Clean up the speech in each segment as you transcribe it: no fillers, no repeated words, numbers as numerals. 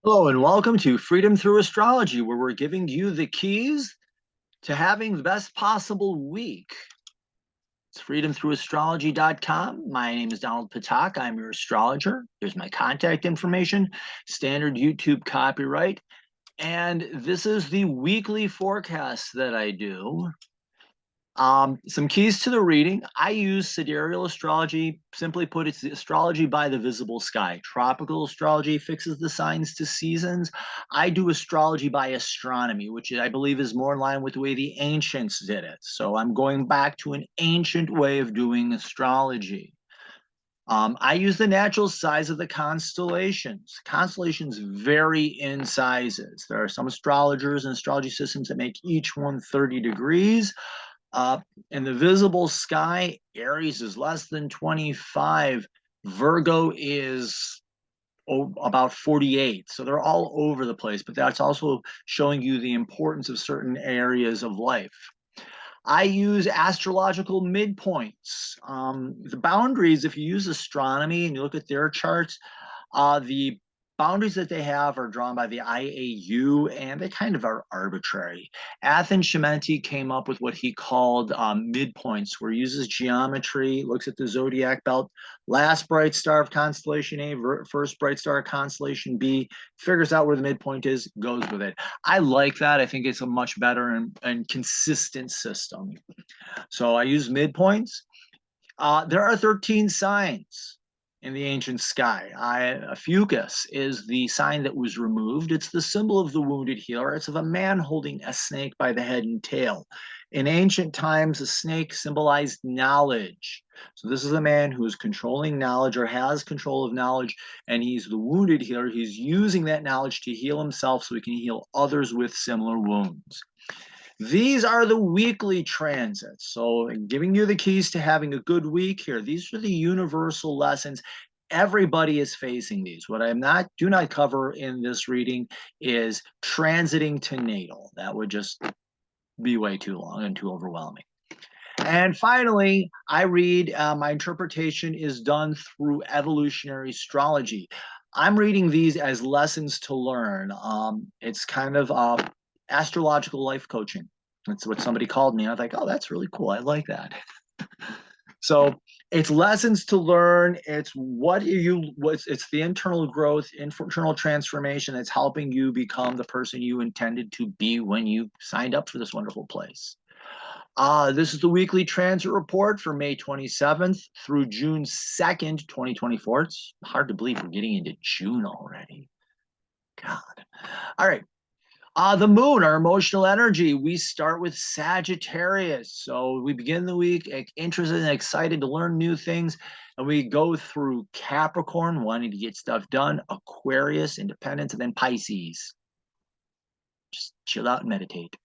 Hello, and welcome to Freedom Through Astrology, where we're giving you the keys to having the best possible week. It's freedomthroughastrology.com. My name is Donald Patak. I'm your astrologer. Here's my contact information, standard YouTube copyright. And this is the weekly forecast that I do. Some keys to the reading. I use sidereal astrology. Simply put, it's the astrology by the visible sky. Tropical astrology fixes the signs to seasons. I do astrology by astronomy, which I believe is more in line with the way the ancients did it. So I'm going back to an ancient way of doing astrology. I use the natural size of the constellations. Constellations vary in sizes. There are some astrologers and astrology systems that make each one 30 degrees. Uh, in the visible sky, Aries is less than 25. Virgo is about 48. So they're all over the place, but that's also showing you the importance of certain areas of life. I use astrological midpoints. The boundaries, if you use astronomy and you look at their charts, the boundaries that they have are drawn by the IAU, and they kind of are arbitrary. Athens Shimenti came up with what he called midpoints, where he uses geometry, looks at the zodiac belt, last bright star of constellation A, first bright star of constellation B, figures out where the midpoint is, goes with it. I like that. I think it's a much better and consistent system. So I use midpoints. There are 13 signs in the ancient sky. Fucus is the sign that was removed. It's the symbol of the wounded healer. It's of a man holding a snake by the head and tail. In ancient times, a snake symbolized knowledge. So this is a man who is controlling knowledge or has control of knowledge, and he's the wounded healer. He's using that knowledge to heal himself so he can heal others with similar wounds. These are the weekly transits. So giving you the keys to having a good week here. These are the universal lessons. Everybody is facing these. What do not cover in this reading is transiting to natal. That would just be way too long and too overwhelming. And finally, I read, my interpretation is done through evolutionary astrology. I'm reading these as lessons to learn. It's kind of astrological life coaching. That's what somebody called me. I was like, oh, that's really cool. I like that. So it's lessons to learn. It's it's the internal growth, internal transformation that's helping you become the person you intended to be when you signed up for this wonderful place. This is the weekly transit report for May 27th through June 2nd, 2024. It's hard to believe we're getting into June already. God. All right. The moon, our emotional energy. We start with Sagittarius. So we begin the week interested and excited to learn new things. And we go through Capricorn, wanting to get stuff done, Aquarius, independence, and then Pisces. Just chill out and meditate.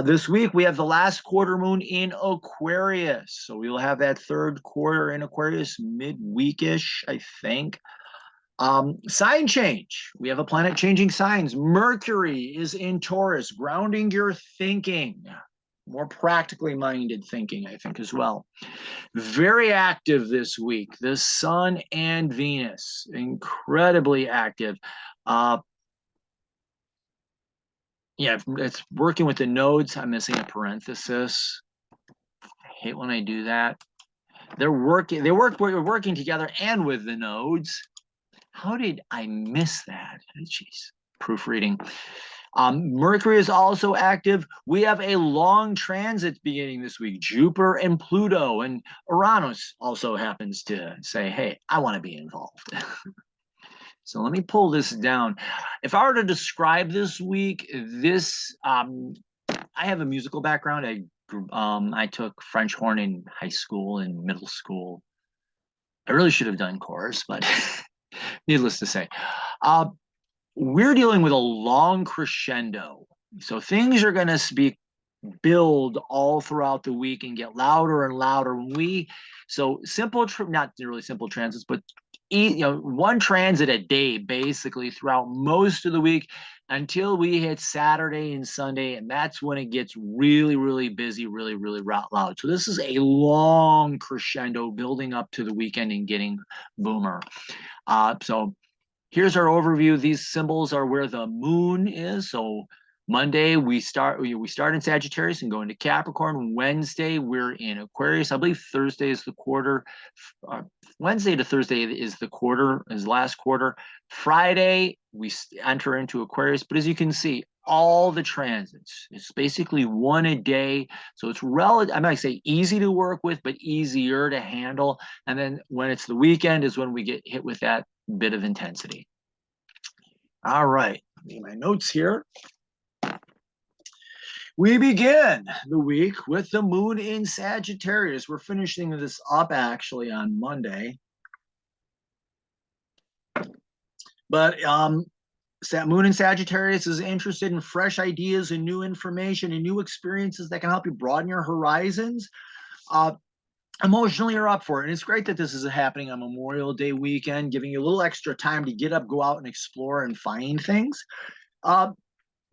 This week we have the last quarter moon in Aquarius. So we will have that third quarter in Aquarius midweekish, I think. Sign change. We have a planet changing signs. Mercury is in Taurus, grounding your thinking. More practically minded thinking, I think, as well. Very active this week. The Sun and Venus, incredibly active. Yeah, it's working with the nodes. I'm missing a parenthesis. I hate when I do that. We're working together and with the nodes. How did I miss that? Jeez, proofreading. Mercury is also active. We have a long transit beginning this week. Jupiter and Pluto, and Uranus also happens to say, hey, I want to be involved. So let me pull this down. If I were to describe this week, I have a musical background. I took French horn in high school and middle school. I really should have done chorus, but needless to say, we're dealing with a long crescendo. So things are going to build all throughout the week and get louder and louder. So simple, not really simple transits, but one transit a day basically throughout most of the week until we hit Saturday and Sunday, and that's when it gets really, really busy, really, really loud. So this is a long crescendo building up to the weekend and getting boomer. So Here's our overview. These symbols are where the moon is. So Monday we start in Sagittarius and go into Capricorn. Wednesday we're in Aquarius. I believe Thursday is the quarter. Wednesday to Thursday is the quarter, is last quarter. Friday we enter into Aquarius. But as you can see, all the transits, it's basically one a day. So it's relative, I might say easy to work with, but easier to handle. And then when it's the weekend is when we get hit with that bit of intensity. All right, need my notes here. We begin the week with the moon in Sagittarius. We're finishing this up actually on Monday. But moon in Sagittarius is interested in fresh ideas and new information and new experiences that can help you broaden your horizons. Emotionally, you're up for it. And it's great that this is happening on Memorial Day weekend, giving you a little extra time to get up, go out and explore and find things.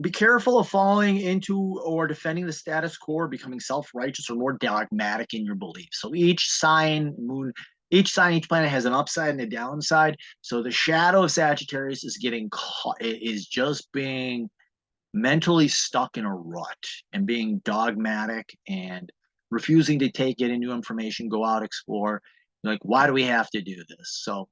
Be careful of falling into or defending the status quo or becoming self-righteous or more dogmatic in your beliefs. So each sign, each planet has an upside and a downside. So the shadow of Sagittarius is getting caught, is just being mentally stuck in a rut and being dogmatic and refusing to take in new information, go out, explore. Like, why do we have to do this? So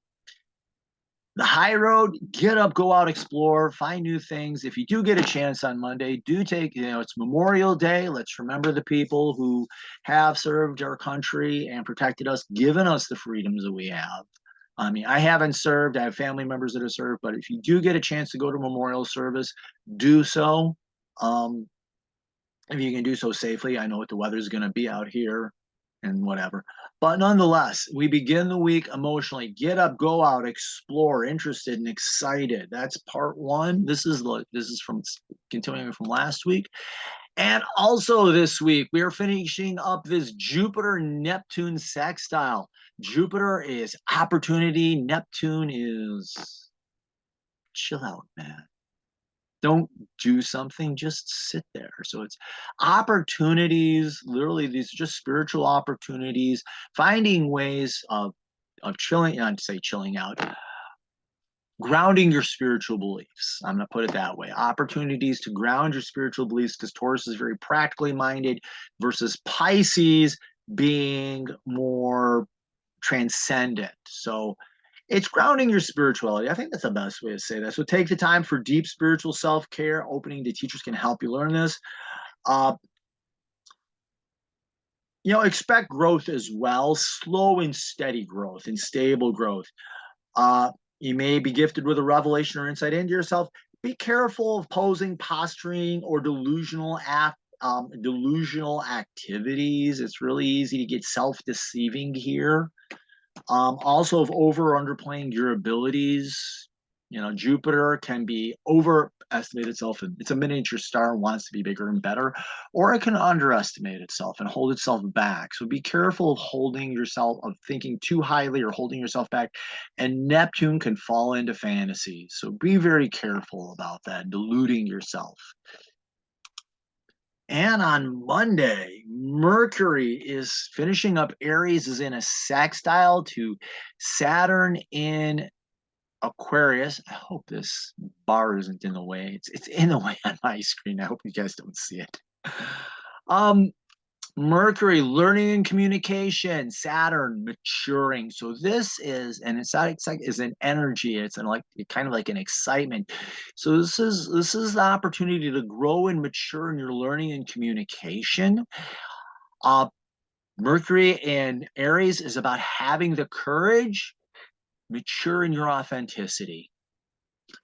the high road, get up, go out, explore, find new things. If you do get a chance on Monday, do take, it's Memorial Day. Let's remember the people who have served our country and protected us, given us the freedoms that we have. I mean, I haven't served. I have family members that have served, but if you do get a chance to go to memorial service, do so. If you can do so safely. I know what the weather's going to be out here and whatever. But nonetheless, we begin the week emotionally. Get up, go out, explore, interested and excited. That's part one. This is from continuing from last week. And also this week, we are finishing up this Jupiter-Neptune sextile. Jupiter is opportunity. Neptune is chill out, man. Don't do something, just sit there. So it's opportunities, literally these are just spiritual opportunities, finding ways of chilling, not to say chilling out, grounding your spiritual beliefs. I'm going to put it that way. Opportunities to ground your spiritual beliefs, because Taurus is very practically minded versus Pisces being more transcendent. So it's grounding your spirituality. I think that's the best way to say that. So take the time for deep spiritual self-care. Opening to teachers can help you learn this. Expect growth as well, slow and steady growth and stable growth. You may be gifted with a revelation or insight into yourself. Be careful of posing, posturing, or delusional activities. It's really easy to get self-deceiving here. Also of over or underplaying your abilities. Jupiter can be overestimate itself, and it's a miniature star and wants to be bigger and better, or it can underestimate itself and hold itself back. So be careful of of thinking too highly or holding yourself back. And Neptune can fall into fantasy. So be very careful about that, deluding yourself. And on Monday, Mercury is finishing up Aries, is in a sextile to Saturn in Aquarius. I hope this bar isn't in the way. It's in the way on my screen. I hope you guys don't see it. Mercury, learning and communication. Saturn, maturing. So this is, and it's an energy. It's kind of like an excitement. So this is the opportunity to grow and mature in your learning and communication. Mercury in Aries is about having the courage, mature in your authenticity.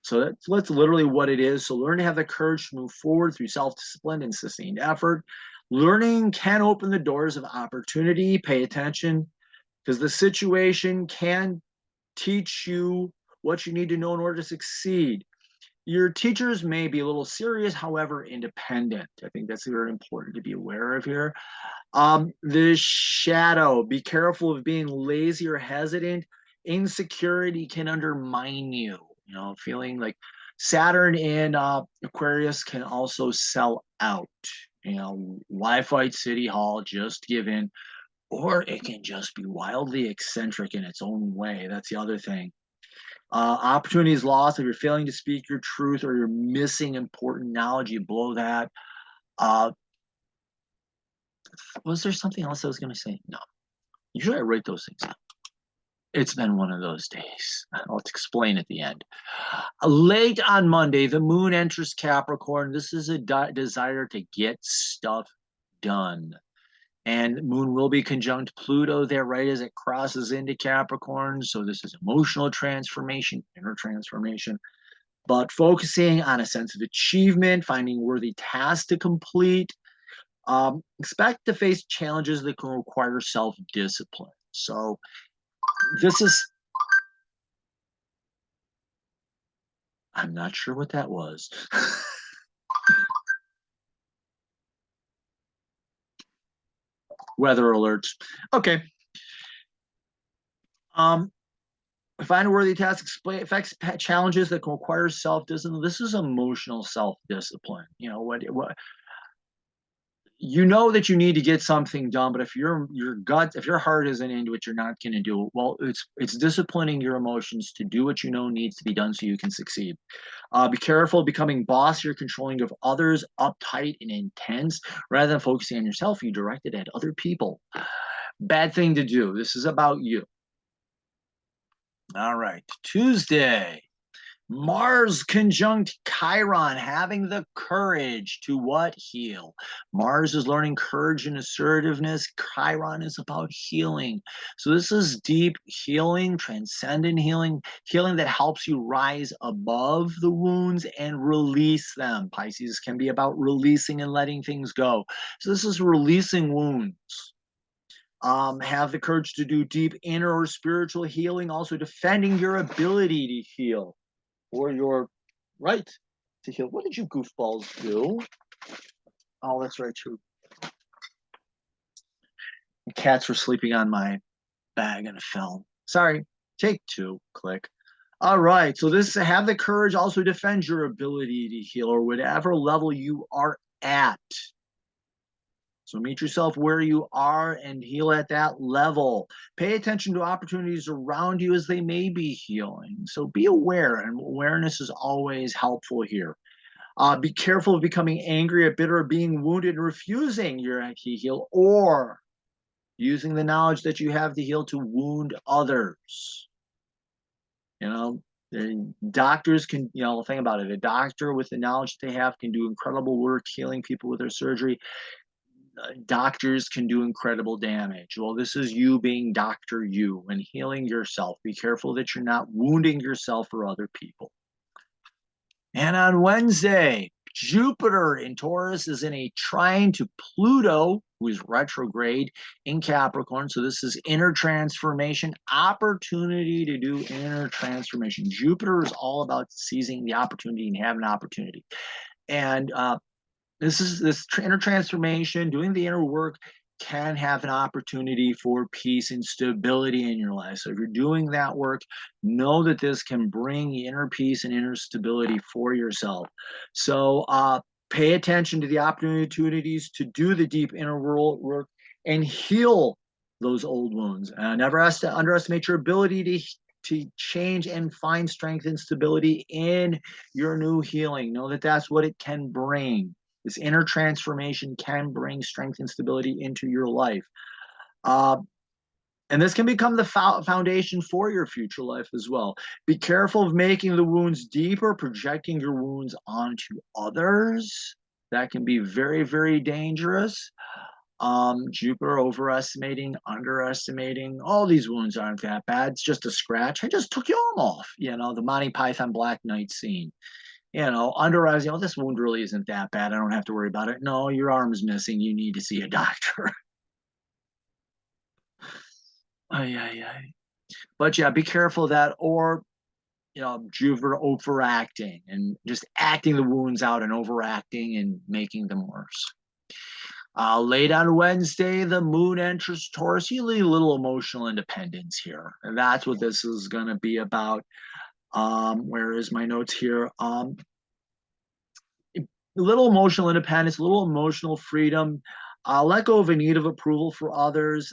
So that's literally what it is. So learn to have the courage to move forward through self-discipline and sustained effort. Learning can open the doors of opportunity. Pay attention, because the situation can teach you what you need to know in order to succeed. Your teachers may be a little serious, however, independent. I think that's very important to be aware of here. The shadow, be careful of being lazy or hesitant. Insecurity can undermine you. Feeling like Saturn in Aquarius can also sell out. Why fight City Hall? Just give in. Or it can just be wildly eccentric in its own way. That's the other thing. Opportunities lost if you're failing to speak your truth or you're missing important knowledge. You blow that. Was there something else I was going to say? No. Usually I write those things down. It's been one of those days. I'll explain at the end. Late on Monday, the moon enters Capricorn. This is a desire to get stuff done. And moon will be conjunct Pluto there right as it crosses into Capricorn. So this is emotional transformation, inner transformation, but focusing on a sense of achievement, finding worthy tasks to complete. Expect to face challenges that can require self-discipline. So this is, I'm not sure what that was. Weather alerts. Okay. Find a worthy task, affects challenges that can require self-discipline. This is emotional self-discipline. You know what you know that you need to get something done, but if your gut, if your heart isn't into it, you're not going to do it. Well, it's disciplining your emotions to do what you know needs to be done so you can succeed. Be careful becoming boss. You're controlling of others, uptight and intense. Rather than focusing on yourself, you direct it at other people. Bad thing to do. This is about you. All right, Tuesday. Mars conjunct Chiron, having the courage to what? Heal. Mars is learning courage and assertiveness. Chiron is about healing. So this is deep healing, transcendent healing, healing that helps you rise above the wounds and release them. Pisces can be about releasing and letting things go. So this is releasing wounds. Have the courage to do deep inner or spiritual healing, also defending your ability to heal or your right to heal. What did you goofballs do? Oh, that's right, true. The cats were sleeping on my bag and it fell. Sorry, take two, click. All right, so this have the courage, also defend your ability to heal or whatever level you are at. So meet yourself where you are and heal at that level. Pay attention to opportunities around you as they may be healing. So be aware, and awareness is always helpful here. Be careful of becoming angry or bitter or being wounded and refusing your to heal, or using the knowledge that you have to heal to wound others. You know, doctors can, you know, think about it. A doctor with the knowledge they have can do incredible work healing people with their surgery. Doctors can do incredible damage. Well, this is you being Dr. You and healing yourself. Be careful that you're not wounding yourself or other people. And on Wednesday, Jupiter in Taurus is in a trine to Pluto, who is retrograde in Capricorn. So this is inner transformation, opportunity to do inner transformation. Jupiter is all about seizing the opportunity and having an opportunity. And this inner transformation, doing the inner work, can have an opportunity for peace and stability in your life. So if you're doing that work, know that this can bring inner peace and inner stability for yourself. So pay attention to the opportunities to do the deep inner world work and heal those old wounds. Never underestimate your ability to change and find strength and stability in your new healing. Know that that's what it can bring. This inner transformation can bring strength and stability into your life. And this can become the foundation for your future life as well. Be careful of making the wounds deeper, projecting your wounds onto others. That can be very, very dangerous. Jupiter overestimating, underestimating. All these wounds aren't that bad. It's just a scratch. I just took your arm off. You know, the Monty Python Black Knight scene. You know, underwriting, you know, this wound really isn't that bad. I don't have to worry about it. No, your arm's missing. You need to see a doctor. But yeah, be careful of that. Or, you know, Jupiter overacting and just acting the wounds out and overacting and making them worse. Late on Wednesday, the moon enters Taurus. You need a little emotional independence here. And that's what this is going to be about. Where is my notes here? A little emotional independence, a little emotional freedom, let go of a need of approval for others,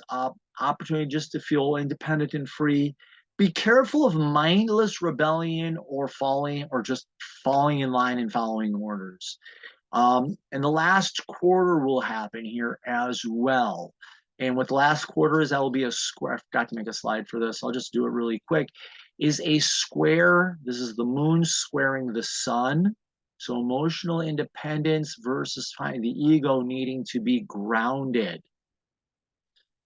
opportunity just to feel independent and free. Be careful of mindless rebellion or just falling in line and following orders. And the last quarter will happen here as well. And what the last quarter is, that will be a square. I forgot to make a slide for this. I'll just do it really quick. Is a square. This is the moon squaring the sun. So emotional independence versus finding the ego needing to be grounded.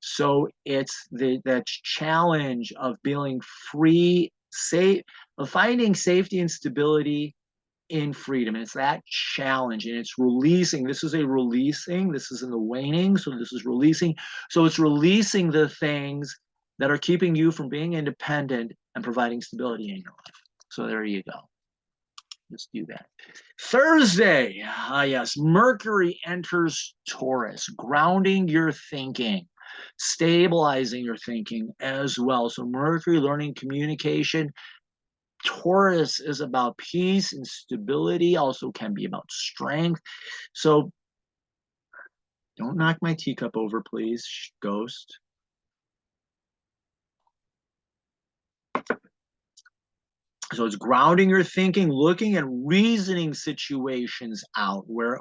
So it's that challenge of feeling free, safe, of finding safety and stability in freedom. And it's that challenge, and it's releasing. This is a releasing. This is in the waning. So this is releasing. So it's releasing the things that are keeping you from being independent and providing stability in your life. So there you go. Let's do that. Thursday, yes, Mercury enters Taurus, grounding your thinking, stabilizing your thinking as well. So Mercury, learning communication. Taurus is about peace and stability, also can be about strength. So don't knock my teacup over, please, ghost. So it's grounding your thinking, looking at reasoning situations out where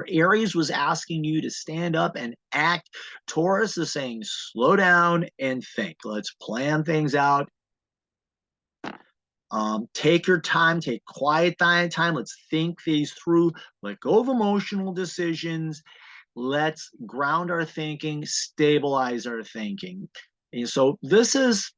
Aries was asking you to stand up and act. Taurus is saying, slow down and think. Let's plan things out. Take your time, take quiet time. Let's think these through. Let go of emotional decisions. Let's ground our thinking, stabilize our thinking. And so this is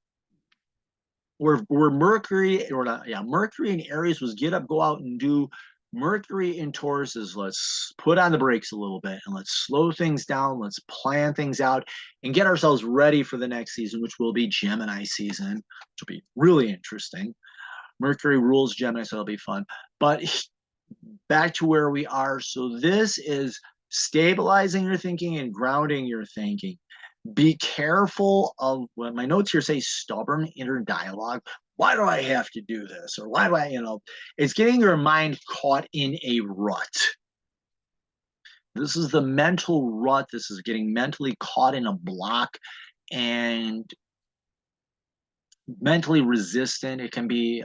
where Mercury, or not, yeah, Mercury in Aries was get up, go out and do. Mercury in Taurus is let's put on the brakes a little bit and let's slow things down. Let's plan things out and get ourselves ready for the next season, which will be Gemini season, which will be really interesting. Mercury rules Gemini, so it'll be fun. But back to where we are. So this is stabilizing your thinking and grounding your thinking. Be careful of what my notes here say, stubborn inner dialogue. Why do I have to do this? Or why do I, it's getting your mind caught in a rut. This is the mental rut. This is getting mentally caught in a block and mentally resistant. It can be,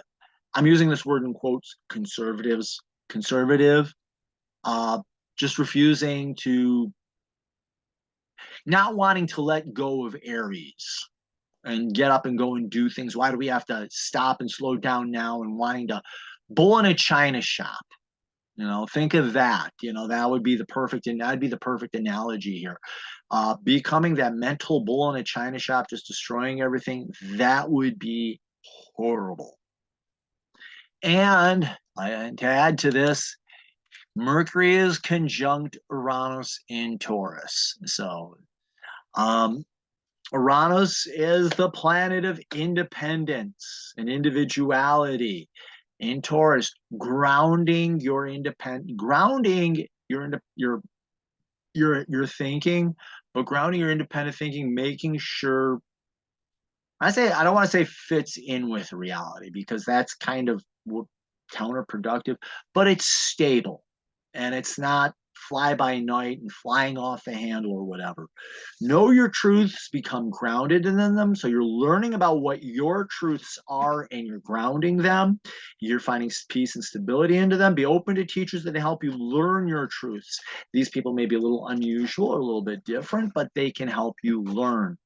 I'm using this word in quotes, conservative, just refusing to, not wanting to let go of Aries and get up and go and do things. Why do we have to stop and slow down now, and wanting to bull in a china shop? Think of that. That would be the perfect, and that'd be the perfect analogy here. Becoming that mental bull in a china shop, just destroying everything, that would be horrible. And to add to this, Mercury is conjunct Uranus in Taurus. So Uranus is the planet of independence and individuality. In Taurus, grounding your thinking, but grounding your independent thinking, making sure, I don't want to say fits in with reality, because that's kind of counterproductive, but it's stable and it's not fly by night and flying off the handle or whatever. Know your truths, become grounded in them. So you're learning about what your truths are and you're grounding them. You're finding peace and stability into them. Be open to teachers that help you learn your truths. These people may be a little unusual or a little bit different, but they can help you learn.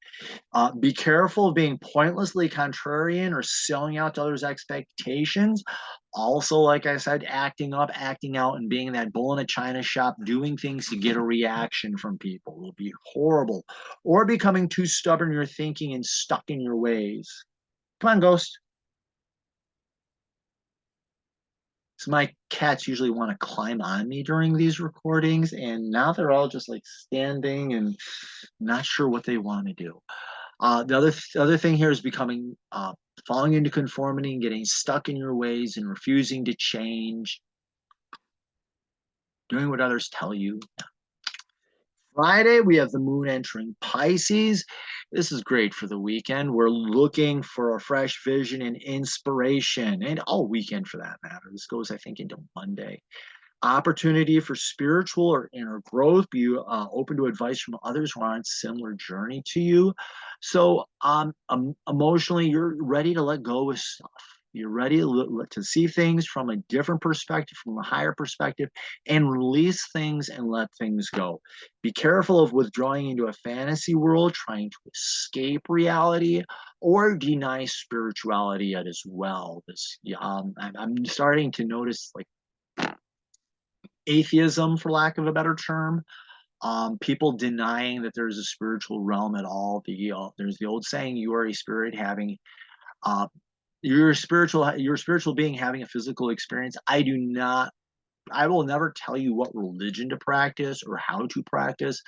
Be careful of being pointlessly contrarian or selling out to others' expectations. Also, like I said, acting up, acting out, and being that bull in a china shop, doing things to get a reaction from people will be horrible. Or becoming too stubborn in your thinking and stuck in your ways. Come on, ghost. So my cats usually want to climb on me during these recordings, and now they're all just like standing and not sure what they want to do. The other thing here is becoming falling into conformity and getting stuck in your ways and refusing to change, doing what others tell you. Friday, we have the moon entering Pisces. This is great for the weekend. We're looking for a fresh vision and inspiration, and all weekend for that matter. This goes, I think, into Monday. opportunity for spiritual or inner growth. Be open to advice from others who are on a similar journey to you. So emotionally, you're ready to let go of stuff. You're ready to see things from a different perspective, from a higher perspective, and release things and let things go. Be careful of withdrawing into a fantasy world, trying to escape reality, or deny spirituality as well. I'm starting to notice like atheism, for lack of a better term. People denying that there's a spiritual realm at all. There's the old saying, "You are a spirit having uh, you're a spiritual being having a physical experience." I will never tell you what religion to practice or how to practice,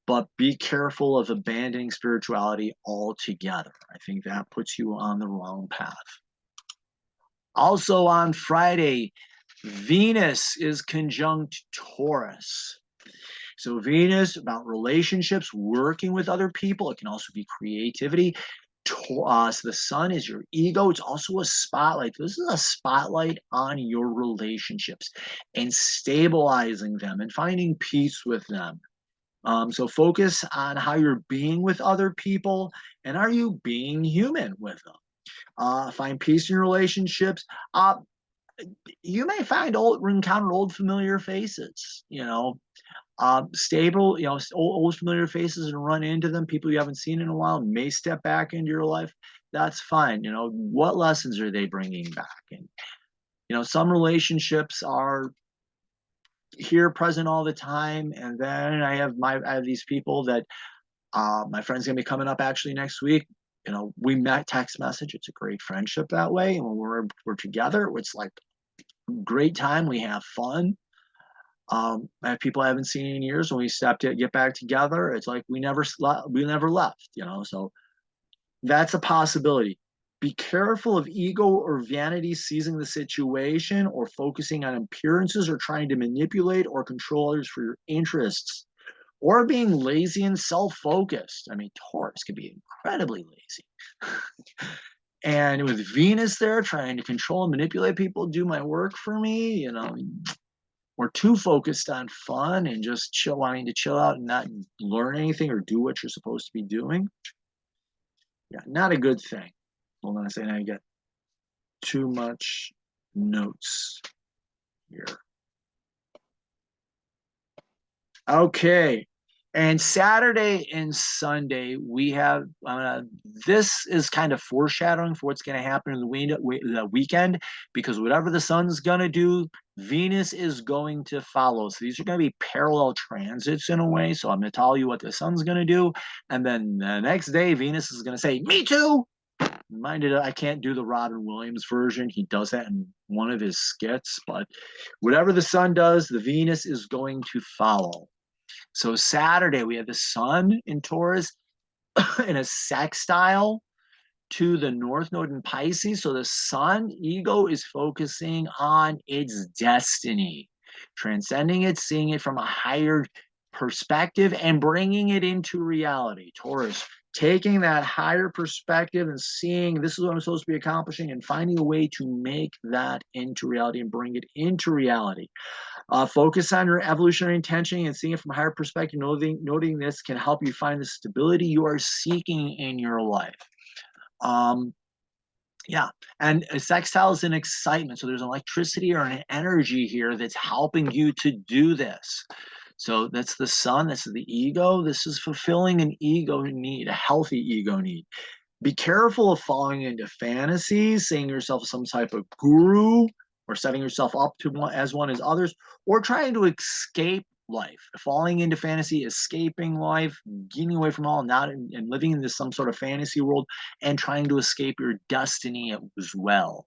but be careful of abandoning spirituality altogether. I think that puts you on the wrong path. Also on Friday, Venus is conjunct Taurus. So Venus, about relationships, working with other people. It can also be creativity. So the sun is your ego. It's also a spotlight. This is a spotlight on your relationships and stabilizing them and finding peace with them. So focus on how you're being with other people, and are you being human with them? Find peace in your relationships. You may encounter old familiar faces. Stable, old familiar faces, and run into them. People you haven't seen in a while may step back into your life. That's fine. What lessons are they bringing back? And some relationships are here, present all the time. And then I have these people that my friend's gonna be coming up actually next week. We met text message. It's a great friendship that way. And when we're together, it's like great time. We have fun. I have people I haven't seen in years. When we get back together, it's like we never left. So that's a possibility. Be careful of ego or vanity seizing the situation, or focusing on appearances, or trying to manipulate or control others for your interests, or being lazy and self-focused. I mean, Taurus can be incredibly lazy. And with Venus there trying to control and manipulate people, do my work for me, we're too focused on fun and just wanting to chill out and not learn anything or do what you're supposed to be doing. Yeah, not a good thing. Hold on a second, I get too much notes here. Okay. And Saturday and Sunday, we have this is kind of foreshadowing for what's going to happen in the weekend, because whatever the sun's going to do, Venus is going to follow. So these are going to be parallel transits in a way. So I'm going to tell you what the sun's going to do. And then the next day, Venus is going to say, "Me too." Minded, I can't do the Robin Williams version. He does that in one of his skits. But whatever the sun does, the Venus is going to follow. So Saturday, we have the sun in Taurus in a sextile to the North Node in Pisces. So the sun ego is focusing on its destiny, transcending it, seeing it from a higher perspective, and bringing it into reality. Taurus, taking that higher perspective and seeing this is what I'm supposed to be accomplishing, and finding a way to make that into reality and bring it into reality. Focus on your evolutionary intention and seeing it from a higher perspective. Noting this can help you find the stability you are seeking in your life. Yeah, and a sextile is an excitement. So there's an electricity or an energy here that's helping you to do this. So that's the sun, that's the ego. This is fulfilling an ego need, a healthy ego need. Be careful of falling into fantasies, seeing yourself as some type of guru, or setting yourself up as one as others, or trying to escape life, falling into fantasy, escaping life, getting away from all, and living into some sort of fantasy world, and trying to escape your destiny as well.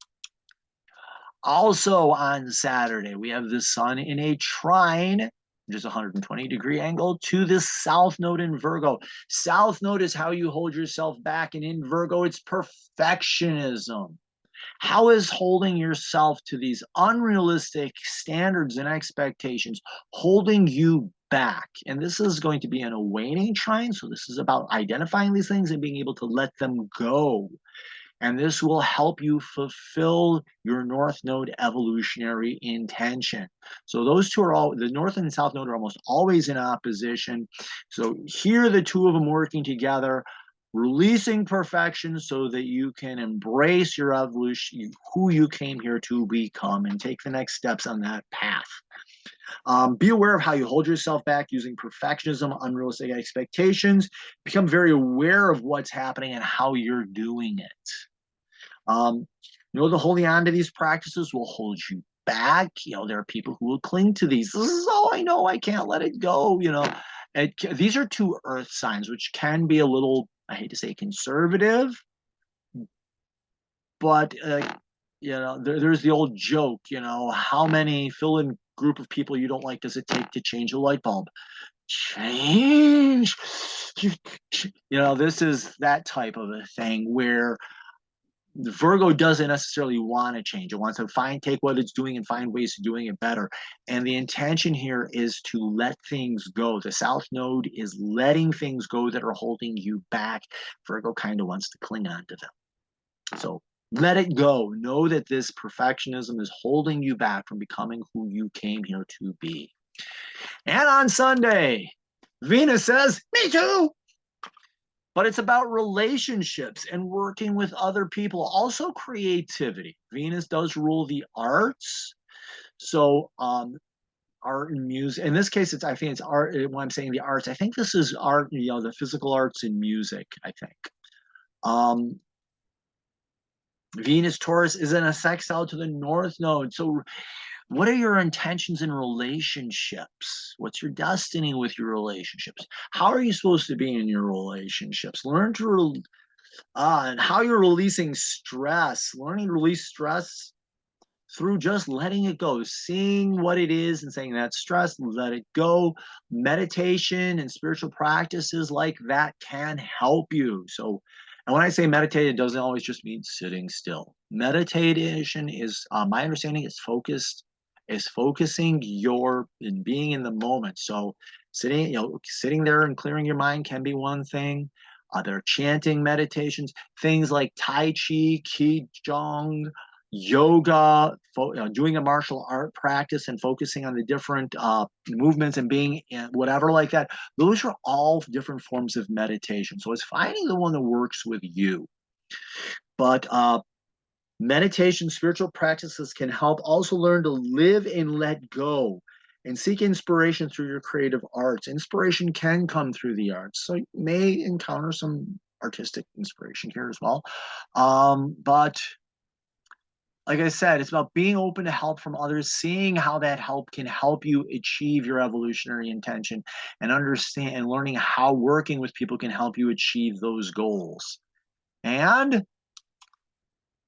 Also on Saturday, we have the sun in a trine, which is a 120-degree angle, to the South Node in Virgo. South Node is how you hold yourself back, and in Virgo, it's perfectionism. How is holding yourself to these unrealistic standards and expectations holding you back? And this is going to be an awakening trine. So this is about identifying these things and being able to let them go. And this will help you fulfill your North Node evolutionary intention. So those two are all, the North and South Node are almost always in opposition. So here, the two of them working together, releasing perfection so that you can embrace your evolution, who you came here to become, and take the next steps on that path. Be aware of how you hold yourself back using perfectionism, unrealistic expectations. Become very aware of what's happening and how you're doing it. Know that holding on to these practices will hold you back. There are people who will cling to these. This is all I know. I can't let it go. These are two earth signs, which can be a little, I hate to say, conservative, but there's the old joke. How many fill-in group of people you don't like does it take to change a light bulb? Change. This is that type of a thing where Virgo doesn't necessarily want to change. It wants to take what it's doing and find ways of doing it better. And the intention here is to let things go. The South Node is letting things go that are holding you back. Virgo kind of wants to cling on to them. So let it go. Know that this perfectionism is holding you back from becoming who you came here to be. And on Sunday, Venus says, me too. But it's about relationships and working with other people. Also creativity. Venus does rule the arts. So art and music. In this case, I think it's art. When I'm saying the arts, I think this is art, the physical arts and music, I think. Venus Taurus is in a sextile to the North Node. So what are your intentions in relationships? What's your destiny with your relationships? How are you supposed to be in your relationships? Learn to, and how you're releasing stress. Learning to release stress through just letting it go, seeing what it is and saying that's stress, let it go. Meditation and spiritual practices like that can help you. So, and when I say meditate, it doesn't always just mean sitting still. Meditation is, my understanding, is focusing in being in the moment. So sitting there and clearing your mind can be one thing. There are chanting meditations, things like Tai Chi, Qigong, yoga, doing a martial art practice and focusing on the different movements and being whatever like that. Those are all different forms of meditation. So it's finding the one that works with you. But meditation, spiritual practices can help. Also learn to live and let go and seek inspiration through your creative arts. Inspiration can come through the arts. So you may encounter some artistic inspiration here as well. But like I said, it's about being open to help from others, seeing how that help can help you achieve your evolutionary intention, and understand and learning how working with people can help you achieve those goals. And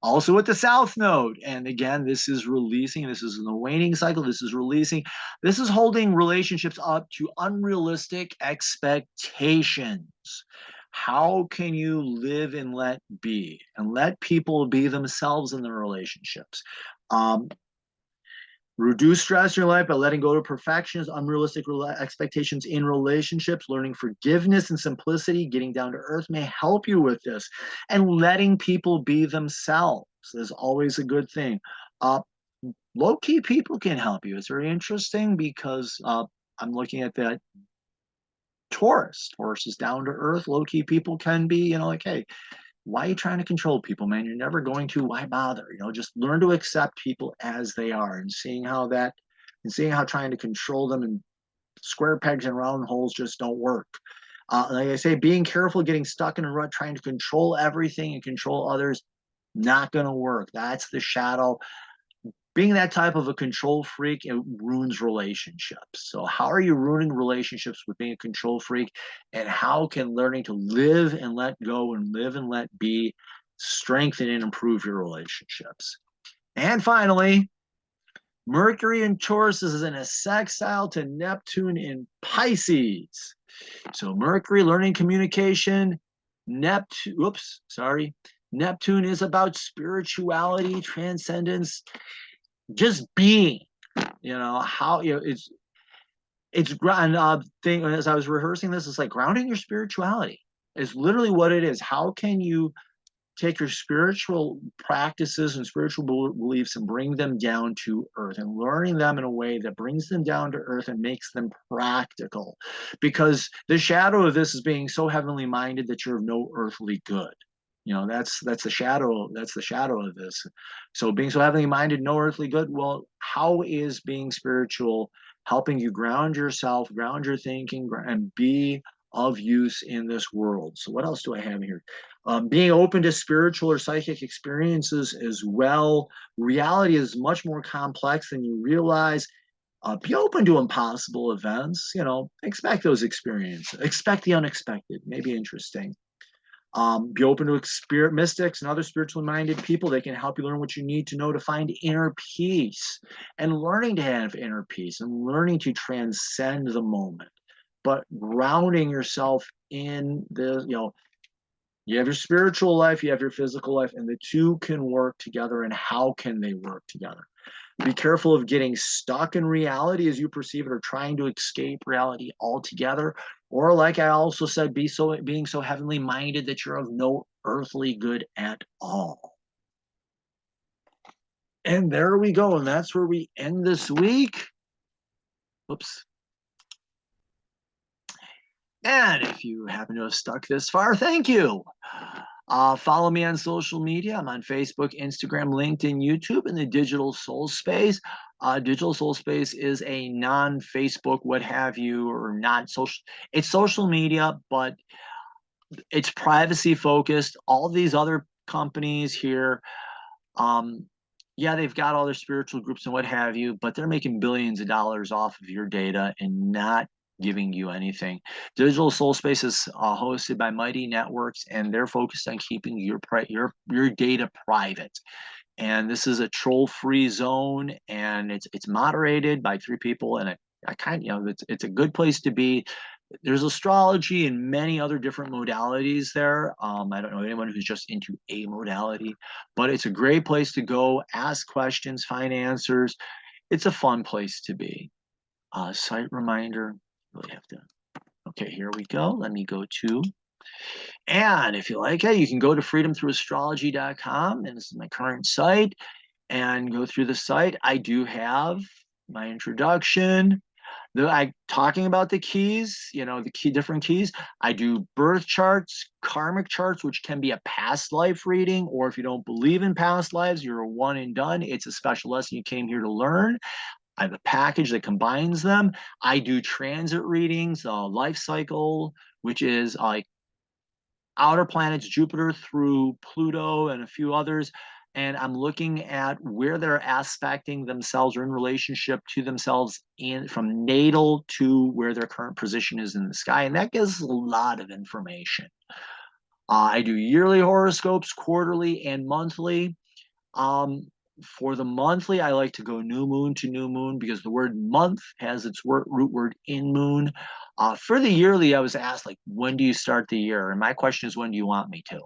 also with the South Node. And again, this is releasing. This is in the waning cycle. This is releasing. This is holding relationships up to unrealistic expectations. How can you live and let be and let people be themselves in their relationships? Reduce stress in your life by letting go of perfections, unrealistic expectations in relationships. Learning forgiveness and simplicity, getting down to earth may help you with this. And letting people be themselves is always a good thing. Low-key people can help you. It's very interesting because I'm looking at that Taurus. Taurus is down to earth. Low-key people can be, like, hey, why are you trying to control people, man? You're never going to. Why bother? Just learn to accept people as they are, and seeing how trying to control them and square pegs and round holes just don't work. Like I say, being careful, getting stuck in a rut, trying to control everything and control others, not going to work. That's the shadow. Being that type of a control freak, it ruins relationships. So how are you ruining relationships with being a control freak? And how can learning to live and let go and live and let be strengthen and improve your relationships? And finally, Mercury in Taurus is in a sextile to Neptune in Pisces. So Mercury, learning communication. Neptune is about spirituality, transcendence, just being, how it's thing. As I was rehearsing this, it's like grounding your spirituality is literally what it is. How can you take your spiritual practices and spiritual beliefs and bring them down to earth, and learning them in a way that brings them down to earth and makes them practical. Because the shadow of this is being so heavenly minded that you're of no earthly good. That's the shadow of this. So being so heavenly minded, no earthly good. Well, how is being spiritual helping you ground yourself, ground your thinking, and be of use in this world? So what else do I have here? Being open to spiritual or psychic experiences as well. Reality is much more complex than you realize. Be open to impossible events. Expect those experiences. Expect the unexpected. Maybe interesting. Be open to mystics and other spiritually minded people. They can help you learn what you need to know to find inner peace, and learning to have inner peace and learning to transcend the moment, but grounding yourself in the, you have your spiritual life, you have your physical life, and the two can work together. And how can they work together? Be careful of getting stuck in reality as you perceive it, or trying to escape reality altogether. Or, like I also said, being so heavenly minded that you're of no earthly good at all. And there we go. And that's where we end this week. Oops. And if you happen to have stuck this far, thank you. Follow me on social media. I'm on Facebook, Instagram, LinkedIn, YouTube, in the Digital Soul Space. Digital Soul Space is a non-Facebook, what have you, or not social. It's social media, but it's privacy focused. All these other companies here, yeah, they've got all their spiritual groups and what have you, but they're making billions of dollars off of your data and not giving you anything. Digital Soul Space is hosted by Mighty Networks, and they're focused on keeping your data private. And this is a troll-free zone, and it's moderated by 3 people, and it's a good place to be. There's astrology and many other different modalities there. I don't know anyone who's just into a modality, but it's a great place to go, ask questions, find answers. It's a fun place to be. Site reminder, really have to. Okay, here we go. Let me go to, and if you like it, you can go to freedomthroughastrology.com, and this is my current site, and go through the site. I do have my introduction. Talking about the keys, the different keys. I do birth charts, karmic charts, which can be a past life reading, or if you don't believe in past lives, you're a one and done. It's a special lesson you came here to learn. I have a package that combines them. I do transit readings, life cycle, which is like outer planets, Jupiter through Pluto and a few others. And I'm looking at where they're aspecting themselves or in relationship to themselves from natal to where their current position is in the sky. And that gives a lot of information. I do yearly horoscopes, quarterly and monthly. For the monthly, I like to go new moon to new moon because the word month has its root word in moon. For the yearly, I was asked, like, when do you start the year? And my question is, when do you want me to?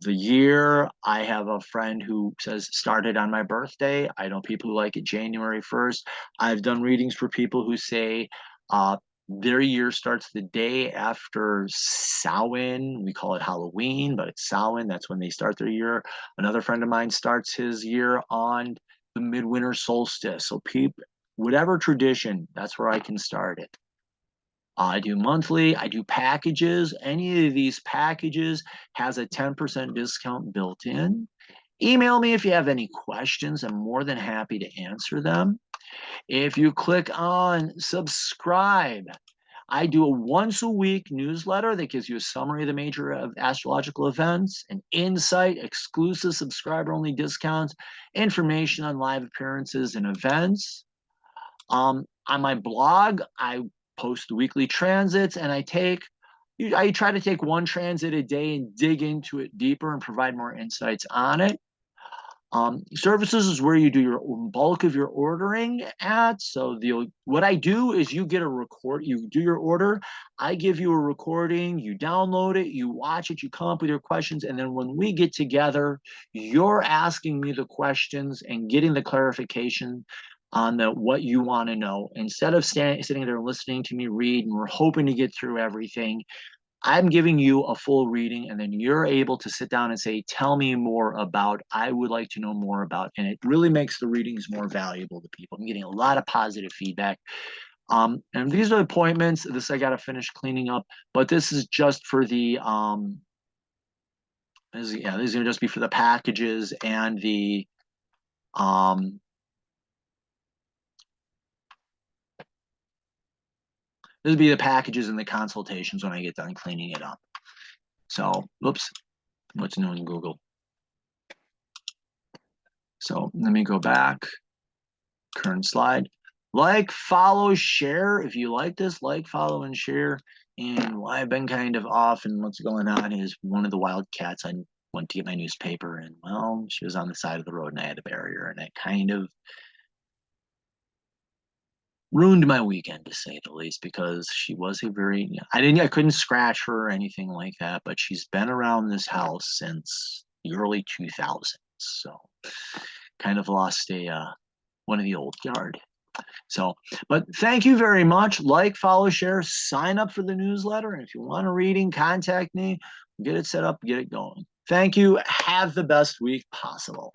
The year, I have a friend who says started on my birthday. I know people who like it January 1st. I've done readings for people who say their year starts the day after Samhain. We call it Halloween, but it's Samhain. That's when they start their year. Another friend of mine starts his year on the midwinter solstice. So whatever tradition, that's where I can start it. I do monthly, I do packages. Any of these packages has a 10% discount built in. Email me if you have any questions. I'm more than happy to answer them. If you click on subscribe, I do a once a week newsletter that gives you a summary of the major astrological events, an insight, exclusive subscriber only discounts, information on live appearances and events. On my blog, I post weekly transits, and I try to take one transit a day and dig into it deeper and provide more insights on it. Services is where you do your bulk of your ordering at. So what I do is you do your order, I give you a recording, you download it, you watch it, you come up with your questions, and then when we get together, you're asking me the questions and getting the clarification on what you want to know. Instead of sitting there listening to me read, and we're hoping to get through everything, I'm giving you a full reading, and then you're able to sit down and say, tell me more about, I would like to know more about, and it really makes the readings more valuable to people. I'm getting a lot of positive feedback. And these are appointments. This I got to finish cleaning up, but this is just for the, these are going to just be for the packages and the, this would be the packages and the consultations when I get done cleaning it up. So, whoops, what's new in Google? So let me go back, current slide. Like, follow, share. If you like this, like, follow, and share. And why I've been kind of off and what's going on is one of the wildcats, I went to get my newspaper, and well, she was on the side of the road and I had a barrier, and it kind of ruined my weekend, to say the least, because she was a very, I couldn't scratch her or anything like that, but she's been around this house since the early 2000s. So kind of lost a one of the old guard. So, but thank you very much. Like, follow, share, sign up for the newsletter. And if you want a reading, contact me, get it set up, get it going. Thank you. Have the best week possible.